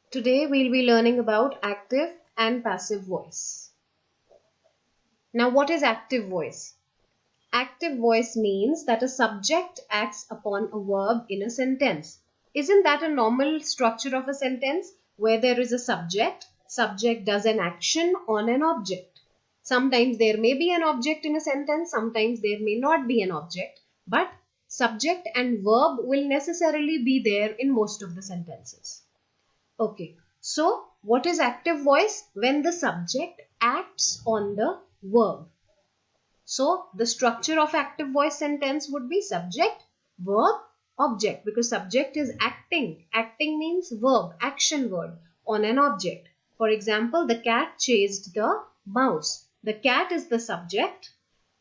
Today we'll be learning about active and passive voice. Now what is active voice? Active voice means that a subject acts upon a verb in a sentence. Isn't that a normal structure of a sentence where there is a subject does an action on an object. Sometimes there may be an object in a sentence, sometimes there may not be an object, but subject and verb will necessarily be there in most of the sentences. Okay, so what is active voice? When the subject acts on the verb. So the structure of active voice sentence would be subject, verb, object, because subject is acting. Acting means verb, action word on an object. For example, the cat chased the mouse. The cat is the subject.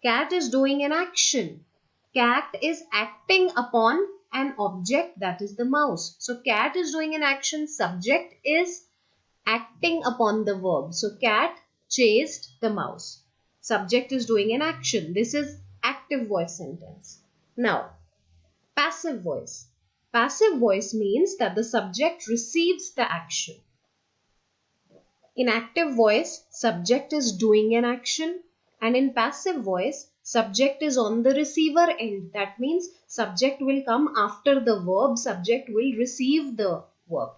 Cat is doing an action. Cat is acting upon an object, that is the mouse. So cat is doing an action. Subject is acting upon the verb. So cat chased the mouse. Subject is doing an action. This is active voice sentence. Now, passive voice. Passive voice means that the subject receives the action. In active voice, subject is doing an action, and in passive voice, subject is on the receiver end. That means subject will come after the verb, subject will receive the verb.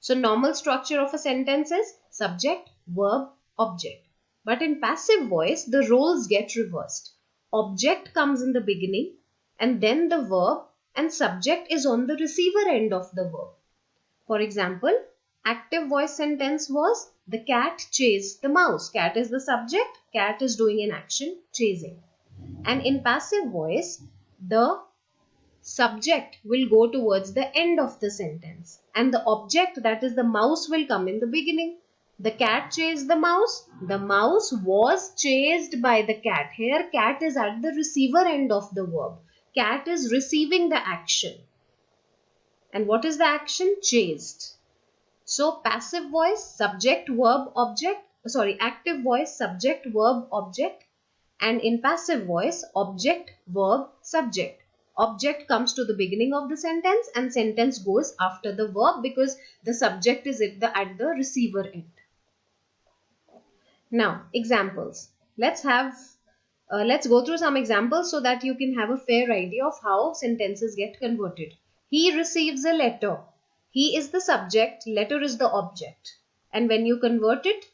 So normal structure of a sentence is subject, verb, object. But in passive voice, the roles get reversed. Object comes in the beginning and then the verb, and subject is on the receiver end of the verb. For example, active voice sentence was the cat chased the mouse. Cat is the subject, cat is doing an action, chasing. And in passive voice, the subject will go towards the end of the sentence and the object, that is the mouse, will come in the beginning. The cat chased the mouse. The mouse was chased by the cat. Here cat is at the receiver end of the verb. Cat is receiving the action. And what is the action? Chased. So passive voice, subject, verb, object. Active voice, subject, verb, object. And in passive voice, object, verb, subject. Object comes to the beginning of the sentence and sentence goes after the verb because the subject is at the receiver end. Now, examples. Let's go through some examples so that you can have a fair idea of how sentences get converted. He receives a letter. He is the subject, letter is the object. And when you convert it,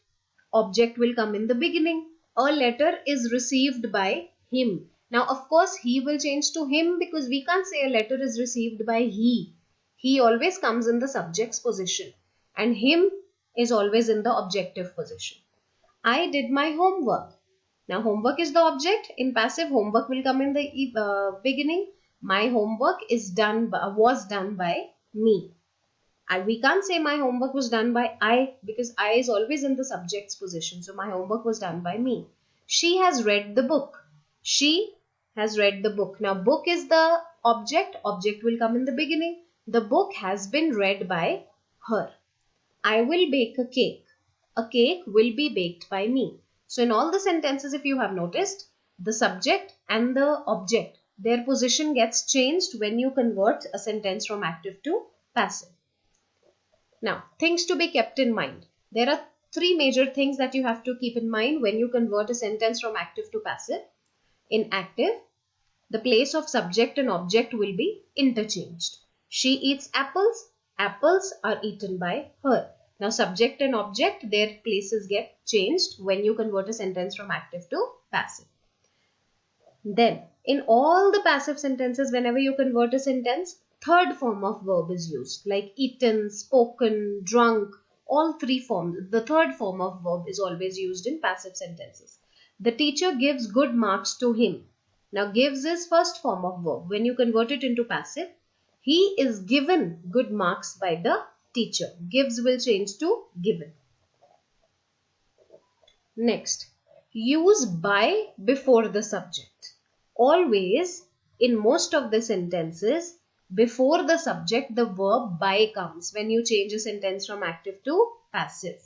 object will come in the beginning. A letter is received by him. Now, of course, he will change to him because we can't say a letter is received by he. He always comes in the subject's position and him is always in the objective position. I did my homework. Now, homework is the object. In passive, homework will come in the beginning. My homework was done by me. We can't say my homework was done by I because I is always in the subject's position. So my homework was done by me. She has read the book. She has read the book. Now book is the object. Object will come in the beginning. The book has been read by her. I will bake a cake. A cake will be baked by me. So in all the sentences, if you have noticed, the subject and the object, their position gets changed when you convert a sentence from active to passive. Now, things to be kept in mind. There are three major things that you have to keep in mind when you convert a sentence from active to passive. In active, the place of subject and object will be interchanged. She eats apples. Apples are eaten by her. Now, subject and object, their places get changed when you convert a sentence from active to passive. Then, in all the passive sentences, whenever you convert a sentence, third form of verb is used, like eaten, spoken, drunk, all three forms. The third form of verb is always used in passive sentences. The teacher gives good marks to him. Now, gives is first form of verb. When you convert it into passive, he is given good marks by the teacher. Gives will change to given. Next, use by before the subject. Always, in most of the sentences, before the subject, the verb by comes when you change a sentence from active to passive.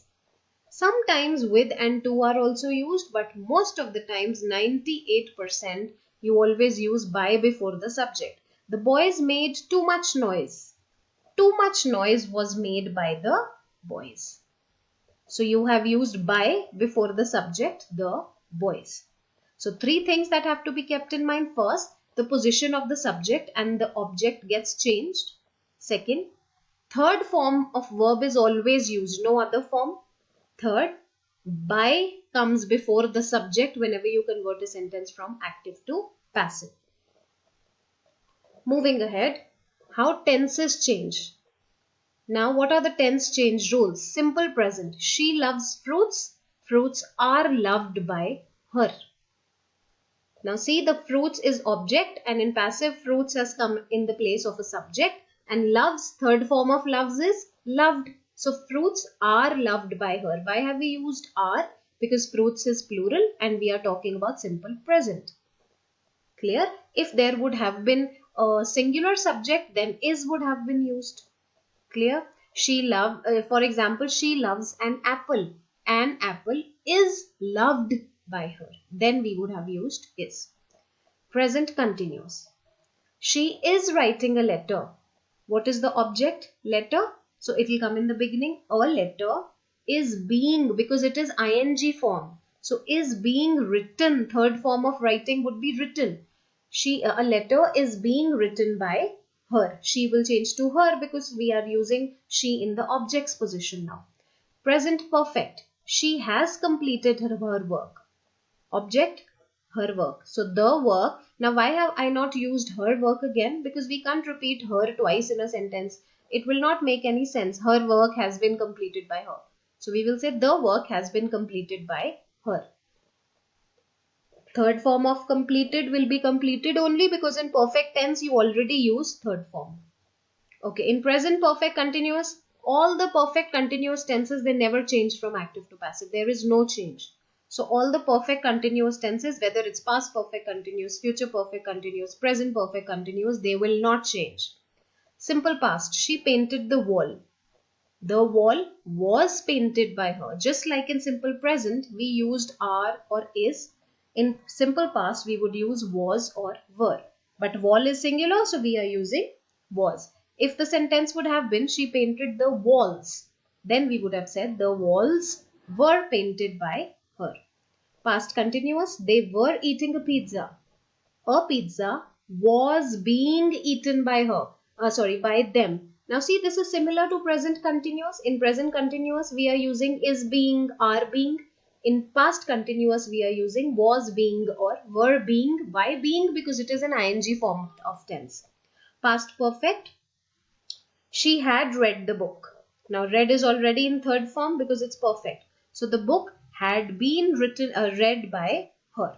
Sometimes with and to are also used, but most of the times, 98%, you always use by before the subject. The boys made too much noise. Too much noise was made by the boys. So you have used by before the subject, the boys. So three things that have to be kept in mind. First, the position of the subject and the object gets changed. Second, third form of verb is always used, no other form. Third, by comes before the subject whenever you convert a sentence from active to passive. Moving ahead, how tenses change. Now, what are the tense change rules? Simple present. She loves fruits. Fruits are loved by her. Now, see, the fruits is object, and in passive, fruits has come in the place of a subject, and loves, third form of loves is loved. So, fruits are loved by her. Why have we used are? Because fruits is plural and we are talking about simple present. Clear? If there would have been a singular subject, then is would have been used. Clear? For example, she loves an apple. An apple is loved by her. Then we would have used is. Present continuous. She is writing a letter. What is the object? Letter. So it will come in the beginning. A letter is being, because it is ing form. So is being written. Third form of writing would be written. A letter is being written by her. She will change to her because we are using she in the object's position now. Present perfect. She has completed her work. Object, her work. So the work. Now why have I not used her work again? Because we can't repeat her twice in a sentence. It will not make any sense. Her work has been completed by her. So we will say the work has been completed by her. Third form of completed will be completed only because in perfect tense you already use third form. Okay, in present perfect continuous, all the perfect continuous tenses, they never change from active to passive. There is no change. So all the perfect continuous tenses, whether it's past perfect continuous, future perfect continuous, present perfect continuous, they will not change. Simple past, she painted the wall. The wall was painted by her. Just like in simple present, we used are or is. In simple past, we would use was or were. But wall is singular, so we are using was. If the sentence would have been, she painted the walls, then we would have said the walls were painted by her. Past continuous, they were eating a pizza. A pizza was being eaten by her. By them. Now see, this is similar to present continuous. In present continuous, we are using is being, are being. In past continuous, we are using was being or were being. Why being? Because it is an ing form of tense. Past perfect, she had read the book. Now read is already in third form because it's perfect. So the book had been read by her.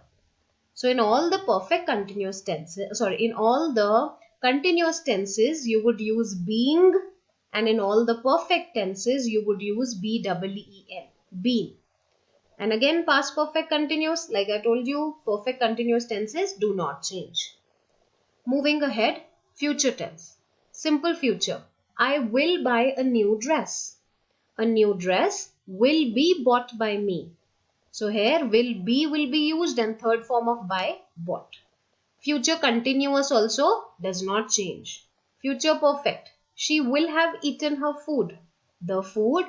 So in all the perfect continuous tenses, in all the continuous tenses, you would use being, and in all the perfect tenses, you would use B-E-E-N, been. And again, past perfect continuous, like I told you, perfect continuous tenses do not change. Moving ahead, future tense. Simple future. I will buy a new dress. A new dress will be bought by me. So here will be used and third form of by bought. Future continuous also does not change. Future perfect. She will have eaten her food. The food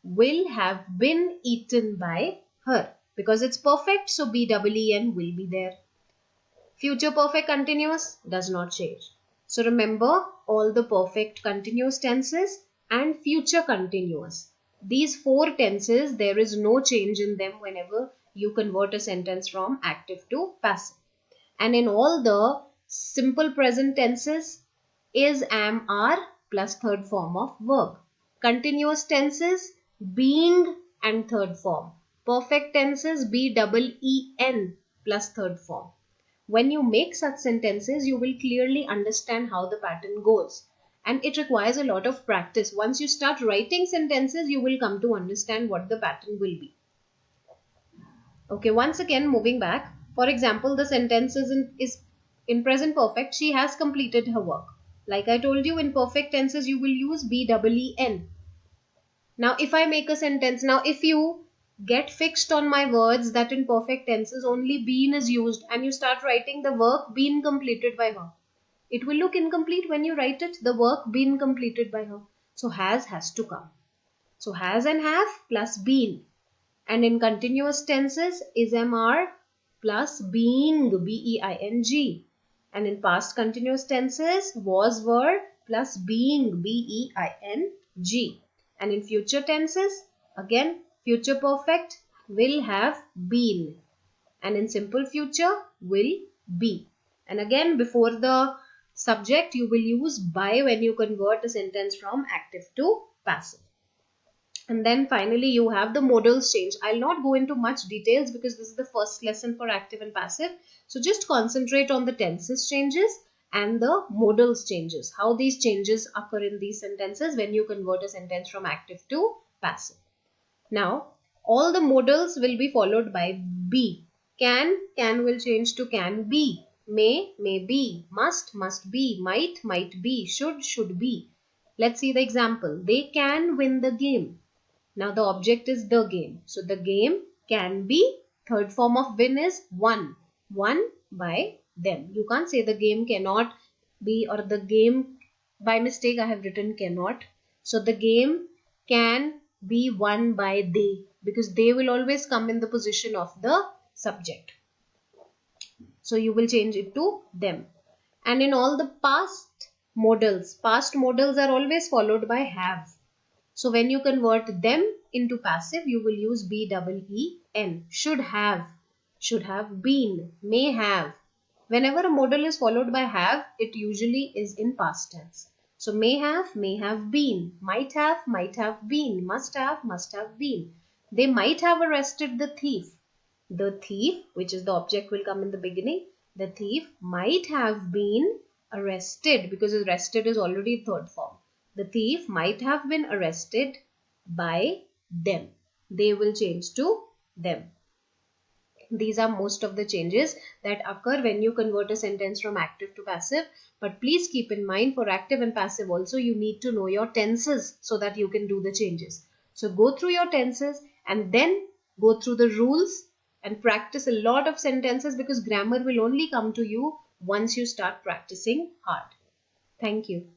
will have been eaten by her. Because it's perfect, so B-E-E-N will be there. Future perfect continuous does not change. So remember all the perfect continuous tenses and future continuous. These four tenses, there is no change in them whenever you convert a sentence from active to passive. And in all the simple present tenses, is, am, are plus third form of verb. Continuous tenses, being and third form. Perfect tenses, B-E-E-N plus third form. When you make such sentences, you will clearly understand how the pattern goes. And it requires a lot of practice. Once you start writing sentences, you will come to understand what the pattern will be. Okay, once again, moving back. For example, the sentence is in present perfect. She has completed her work. Like I told you, in perfect tenses, you will use B-E-E-N. Now, if I make a sentence, if you get fixed on my words that in perfect tenses only been is used and you start writing the work been completed by her, it will look incomplete when you write it, the work been completed by her. So has to come. So has and have plus been. And in continuous tenses is MR plus being, B-E-I-N-G. And in past continuous tenses was, were plus being, B-E-I-N-G. And in future tenses, again, future perfect will have been. And in simple future will be. And again, before the subject, you will use by when you convert a sentence from active to passive. And then finally you have the modals change. I'll not go into much details because this is the first lesson for active and passive. So just concentrate on the tenses changes and the modals changes. How these changes occur in these sentences when you convert a sentence from active to passive. Now all the modals will be followed by be. Can will change to can be. May be. Must be. Might be. Should be. Let's see the example. They can win the game. Now the object is the game. So the game can be, third form of win is won. Won by them. You can't say the game cannot be, or the game, by mistake I have written cannot. So the game can be won by they, because they will always come in the position of the subject. So you will change it to them. And in all the past modals are always followed by have. So when you convert them into passive, you will use B-E-E-N. Should have been, may have. Whenever a modal is followed by have, it usually is in past tense. So may have been. Might have been. Must have been. They might have arrested the thief. The thief, which is the object, will come in the beginning. The thief might have been arrested, because arrested is already third form. The thief might have been arrested by them. They will change to them. These are most of the changes that occur when you convert a sentence from active to passive. But please keep in mind, for active and passive also, you need to know your tenses so that you can do the changes. So go through your tenses and then go through the rules and practice a lot of sentences, because grammar will only come to you once you start practicing hard. Thank you.